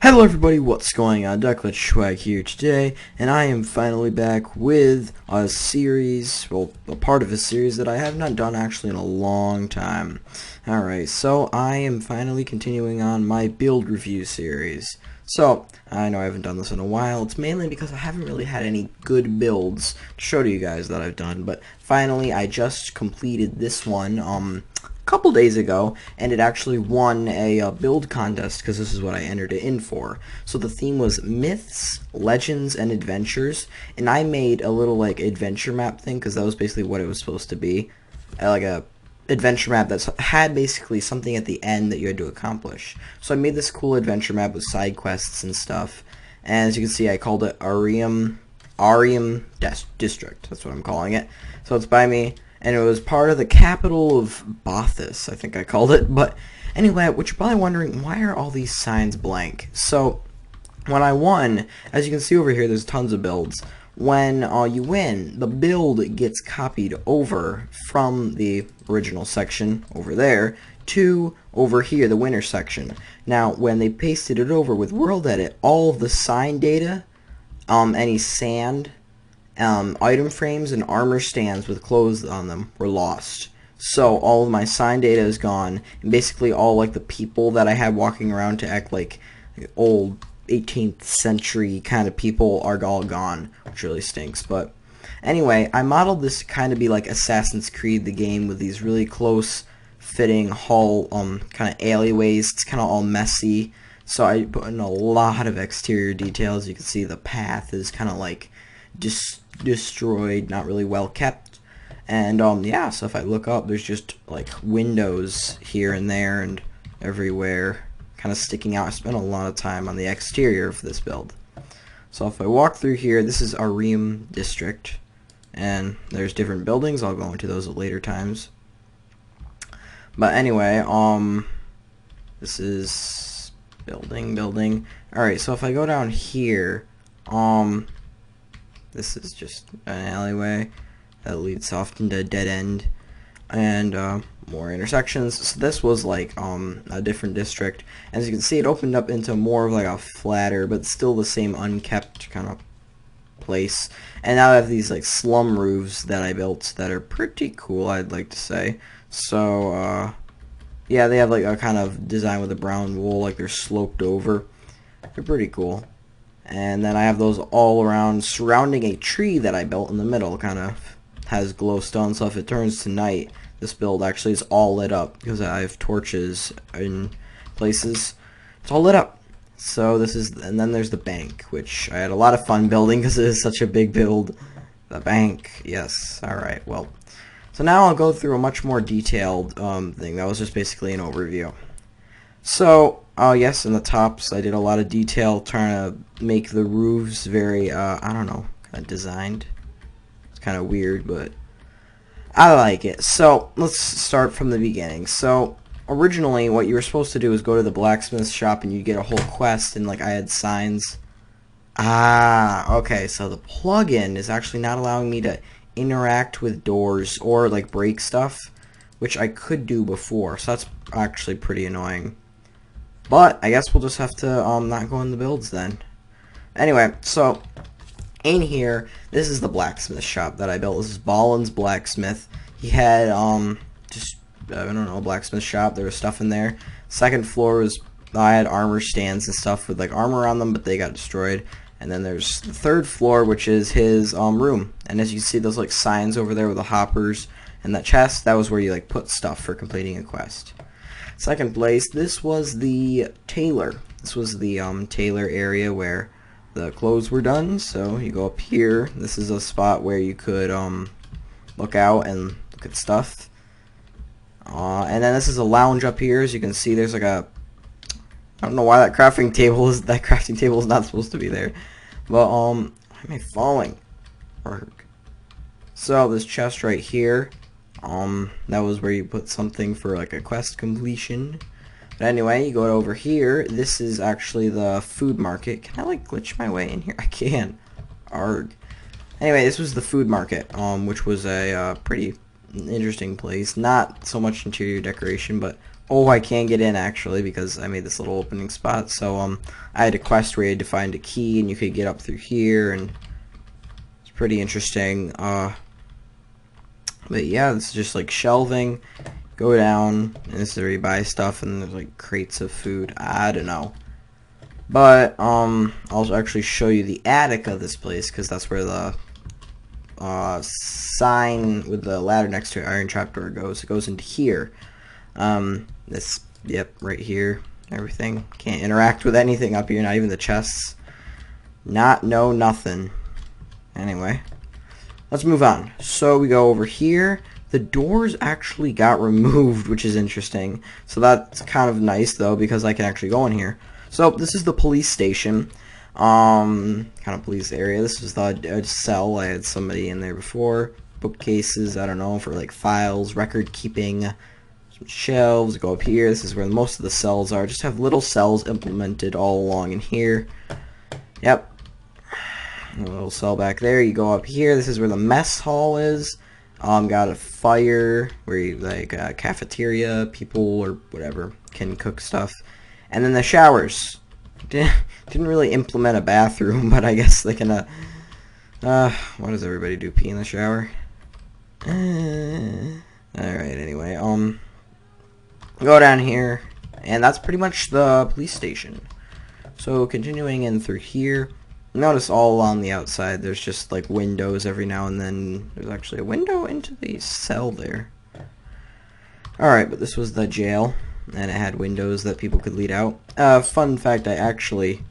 Hello everybody, what's going on? Ducklet Schwag here today, and I am finally back with a series, well, a part of a series that I have not done actually in a long time. Alright, so I am finally continuing on my build review series. So, I know I haven't done this in a while. It's mainly because I haven't really had any good builds to show to you guys that I've done, but finally I just completed this one, couple days ago, and it actually won a build contest because this is what I entered it in for. So the theme was myths, legends, and adventures, and I made a little like adventure map thing because that was basically what it was supposed to be, like a adventure map that had basically something at the end that you had to accomplish. So I made this cool adventure map with side quests and stuff, and as you can see, I called it Auream District. That's what I'm calling it. So it's by me. And it was part of the capital of Bothus, I think I called it. But anyway, what you're probably wondering, why are all these signs blank? So when I won, as you can see over here, there's tons of builds. When you win, the build gets copied over from the original section over there to over here, the winner section. Now, when they pasted it over with World Edit, all of the sign data, any sand, item frames and armor stands with clothes on them were lost. So all of my sign data is gone, and basically all like the people that I had walking around to act like old 18th century kind of people are all gone, which really stinks. But anyway, I modeled this to kind of be like Assassin's Creed, the game, with these really close fitting hull kind of alleyways. It's kind of all messy, so I put in a lot of exterior details. You can see the path is kind of like destroyed, not really well kept, and yeah, so if I look up, there's just like windows here and there and everywhere kind of sticking out. I spent a lot of time on the exterior of this build. So if I walk through here, this is Auream District, and there's different buildings. I'll go into those at later times. But anyway, this is building. Alright, so if I go down here, this is just an alleyway that leads off into a dead end, and more intersections. So this was like a different district. As you can see, it opened up into more of like a flatter, but still the same unkept kind of place. And now I have these like slum roofs that I built that are pretty cool, I'd like to say. So yeah, they have like a kind of design with a brown wool, like they're sloped over. They're pretty cool. And then I have those all around, surrounding a tree that I built in the middle. Kind of has glowstone, so if it turns to night, this build actually is all lit up because I have torches in places. It's all lit up. So this is, and then there's the bank, which I had a lot of fun building because it is such a big build. The bank, yes. All right. Well, so now I'll go through a much more detailed thing. That was just basically an overview. So, yes, in the tops, I did a lot of detail trying to make the roofs very, I don't know, kind of designed. It's kind of weird, but I like it. So, let's start from the beginning. So, originally, what you were supposed to do is go to the blacksmith shop and you get a whole quest, and, like, I had signs. Okay, so the plugin is actually not allowing me to interact with doors or, like, break stuff, which I could do before, so that's actually pretty annoying. But I guess we'll just have to not go in the builds then. Anyway, so in here, this is the blacksmith shop that I built. This is Ballin's Blacksmith. He had just I don't know, blacksmith shop. There was stuff in there. Second floor was, I had armor stands and stuff with like armor on them, but they got destroyed. And then there's the third floor, which is his room. And as you see, those like signs over there with the hoppers and that chest, that was where you like put stuff for completing a quest. Second place, this was the tailor. This was the tailor area where the clothes were done. So you go up here. This is a spot where you could look out and look at stuff. And then this is a lounge up here. As you can see, there's like a, I don't know why that crafting table is not supposed to be there. But why am I falling? So this chest right here. That was where you put something for like a quest completion. But anyway, you go over here. This is actually the food market. Can I like glitch my way in here? I can. Arg. Anyway, this was the food market, which was a pretty interesting place. Not so much interior decoration, but Oh, I can't get in actually because I made this little opening spot. So I had a quest where you had to find a key and you could get up through here, and it's pretty interesting. But yeah, this is just like shelving. Go down, and this is where you buy stuff, and there's like crates of food. I don't know. But I'll actually show you the attic of this place because that's where the sign with the ladder next to it, iron trapdoor, goes. It goes into here. This, yep, right here. Everything. Can't interact with anything up here, not even the chests. Nothing. Anyway, let's move on. So we go over here. The doors actually got removed, which is interesting. So that's kind of nice, though, because I can actually go in here. So this is the police station. Kind of police area. This was the cell. I had somebody in there before. Bookcases, I don't know, for like files, record keeping. Some shelves. Go up here. This is where most of the cells are. Just have little cells implemented all along in here. Yep. A little cell back there. You go up here. This is where the mess hall is. Got a fire where you, like, cafeteria, people or whatever can cook stuff. And then the showers. Didn't really implement a bathroom, but I guess they can, what does everybody do? Pee in the shower? Alright, anyway, go down here, and that's pretty much the police station. So, continuing in through here, notice all on the outside, there's just, like, windows every now and then. There's actually a window into the cell there. Alright, but this was the jail, and it had windows that people could lead out. Fun fact, I actually,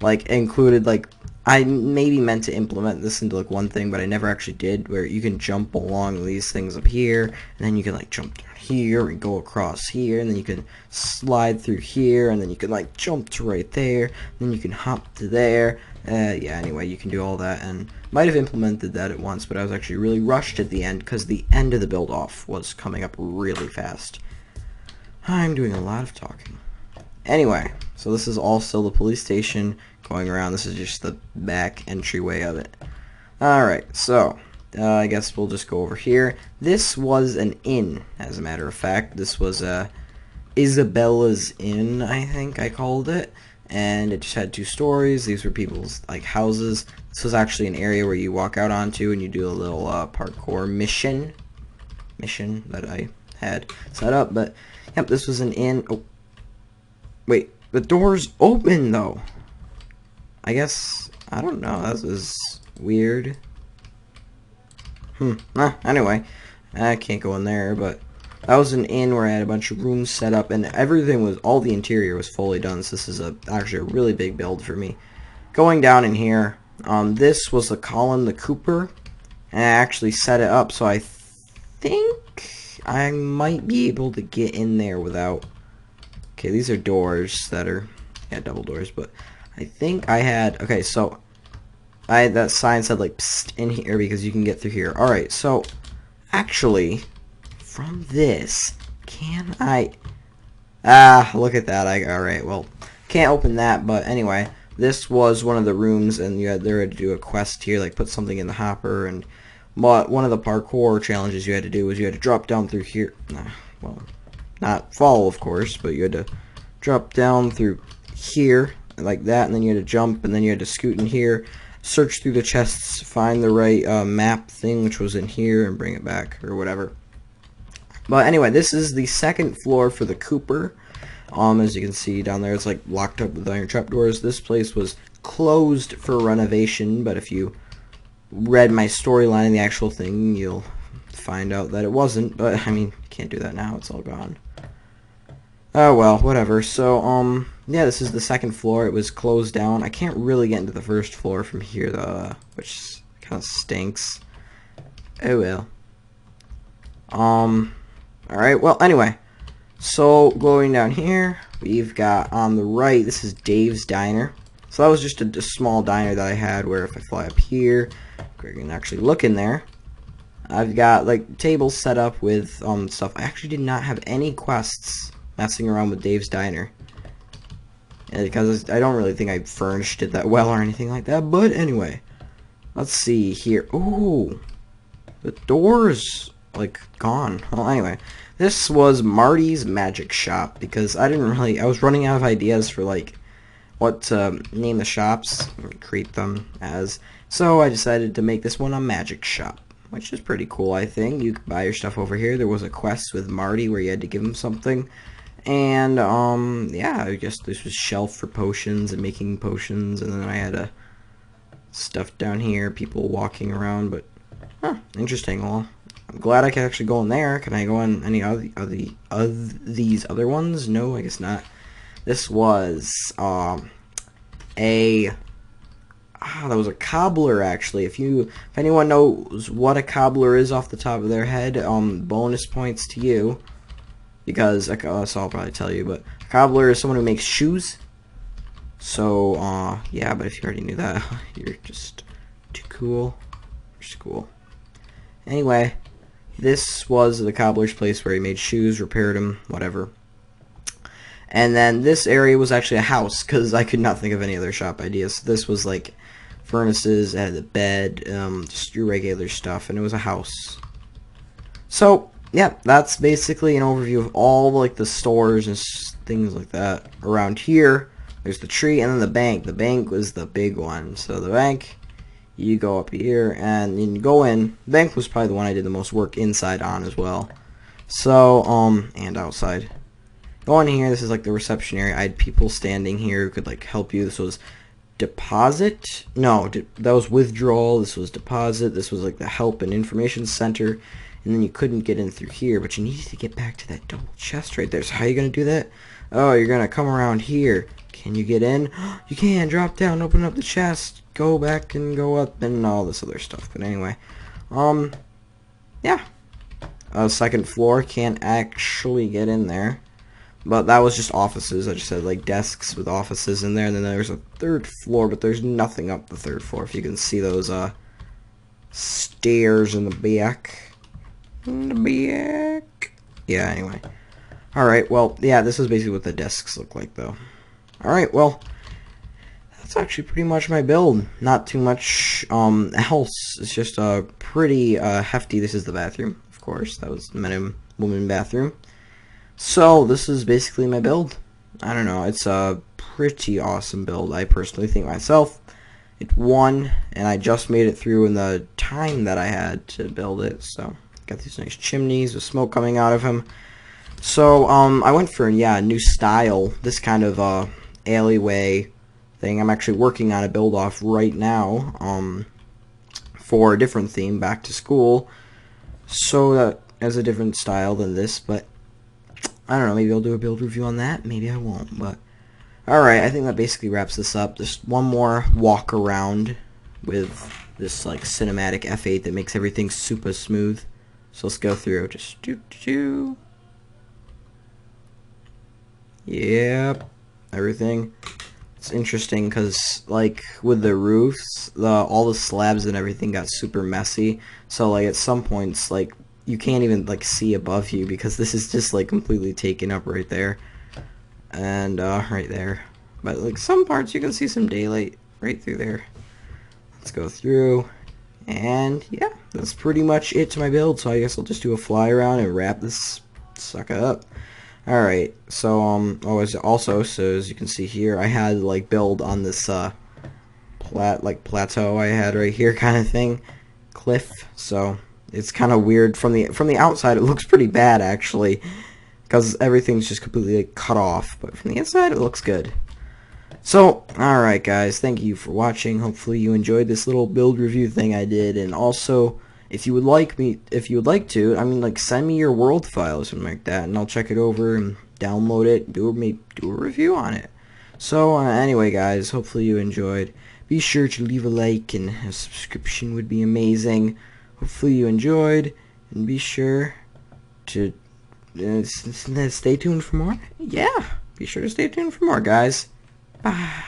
like, included, like, I maybe meant to implement this into, like, one thing, but I never actually did, where you can jump along these things up here, and then you can, like, jump down here and go across here, and then you can slide through here, and then you can, like, jump to right there, and then you can hop to there. Yeah, anyway, you can do all that, and might have implemented that at once, but I was actually really rushed at the end, because the end of the build-off was coming up really fast. I'm doing a lot of talking. Anyway, so this is all still the police station going around. This is just the back entryway of it. Alright, so I guess we'll just go over here. This was an inn, as a matter of fact. This was Isabella's Inn, I think I called it. And it just had 2 stories. These were people's, like, houses. This was actually an area where you walk out onto and you do a little parkour mission that I had set up. But yep, this was an inn. Oh, wait, the door's open though. I guess, I don't know, that was weird. Anyway, I can't go in there, but that was an inn where I had a bunch of rooms set up, and everything was, all the interior was fully done, so this is actually a really big build for me. Going down in here, this was the Colin the Cooper, and I actually set it up, so I think I might be able to get in there without, okay, these are doors that are, yeah, double doors, but I think I had, okay, so I had that sign said, like, psst, in here, because you can get through here. Alright, so, actually, from this, can I, look at that, alright, well, can't open that, but anyway, this was one of the rooms, and you had there to do a quest here, like, put something in the hopper, and one of the parkour challenges you had to do was you had to drop down through here, well, not fall, of course, but you had to drop down through here, like that, and then you had to jump, and then you had to scoot in here, search through the chests, find the right map thing, which was in here, and bring it back, or whatever. But anyway, this is the second floor for the Cooper. As you can see down there, it's like locked up with iron trapdoors. This place was closed for renovation, but if you read my storyline in the actual thing, you'll find out that it wasn't. But I mean, you can't do that now, it's all gone. Oh well, whatever. So, yeah, this is the second floor. It was closed down. I can't really get into the first floor from here, though, which kind of stinks. Oh well. Alright, well, anyway. So, going down here, we've got on the right, this is Dave's Diner. So that was just a small diner that I had where if I fly up here, I can actually look in there. I've got, like, tables set up with stuff. I actually did not have any quests messing around with Dave's Diner. Because I don't really think I furnished it that well or anything like that. But anyway, let's see here. Ooh, the door's, like, gone. Well, anyway, This was Marty's Magic Shop because I was running out of ideas for like what to name the shops or create them as. So I decided to make this one a magic shop, which is pretty cool, I think. You could buy your stuff over here. There was a quest with Marty where you had to give him something. And, yeah, I guess this was shelf for potions and making potions. And then I had stuff down here, people walking around. But, interesting. Well, I'm glad I can actually go in there. Can I go in any of these other ones? No, I guess not. This was, that was a cobbler, actually. If anyone knows what a cobbler is off the top of their head, bonus points to you, because so I'll probably tell you. But a cobbler is someone who makes shoes. So yeah, but if you already knew that, you're just too cool. You're just cool. Anyway, this was the cobbler's place where he made shoes, repaired them, whatever. And then this area was actually a house, because I could not think of any other shop ideas. So this was like furnaces, it had a bed, just your regular stuff, and it was a house. So, yeah, that's basically an overview of all like the stores and things like that around here. There's the tree, and then the bank. The bank was the big one. So the bank, you go up here, and you go in. The bank was probably the one I did the most work inside on as well. So, and outside. Go in here, this is like the reception area. I had people standing here who could like help you. This was deposit. No, that was withdrawal. This was deposit. This was like the help and information center. And then you couldn't get in through here, but you needed to get back to that double chest right there. So how are you going to do that? Oh, you're going to come around here. Can you get in? You can. Drop down, open up the chest, go back and go up, and all this other stuff. But anyway, yeah. Second floor, can't actually get in there. But that was just offices. I just had like desks with offices in there. And then there's a third floor, but there's nothing up the third floor. If you can see those stairs in the back. In the back. Yeah, anyway. Alright, well, yeah, this is basically what the desks look like, though. Alright, well, that's actually pretty much my build. Not too much else. It's just pretty hefty. This is the bathroom, of course. That was the men and woman bathroom. So, this is basically my build. I don't know, it's a pretty awesome build, I personally think myself. It won, and I just made it through in the time that I had to build it, so. Got these nice chimneys with smoke coming out of them. So, I went for, a new style, this kind of, alleyway thing. I'm actually working on a build-off right now, for a different theme, back to school. So, that has a different style than this, but I don't know, maybe I'll do a build review on that, maybe I won't, but alright, I think that basically wraps this up. Just one more walk around with this like cinematic F8 that makes everything super smooth. So let's go through, just yep, everything. It's interesting because like with the roofs, all the slabs and everything got super messy, so like at some points like you can't even like see above you because this is just like completely taken up right there and right there. But like some parts you can see some daylight right through there. Let's go through, and yeah, that's pretty much it to my build. So I guess I'll just do a fly around and wrap this sucker up. Alright, so also, so as you can see here, I had like build on this plateau I had right here kind of thing, cliff. So it's kind of weird from the outside. It looks pretty bad actually, because everything's just completely like, cut off. But from the inside, it looks good. So, alright guys, thank you for watching. Hopefully you enjoyed this little build review thing I did. And also, if you would like to, I mean, like, send me your world file or something like that, and I'll check it over and download it, do a review on it. So, anyway guys, hopefully you enjoyed. Be sure to leave a like, and a subscription would be amazing. Hopefully you enjoyed, and be sure to stay tuned for more. Yeah, be sure to stay tuned for more, guys. Bye.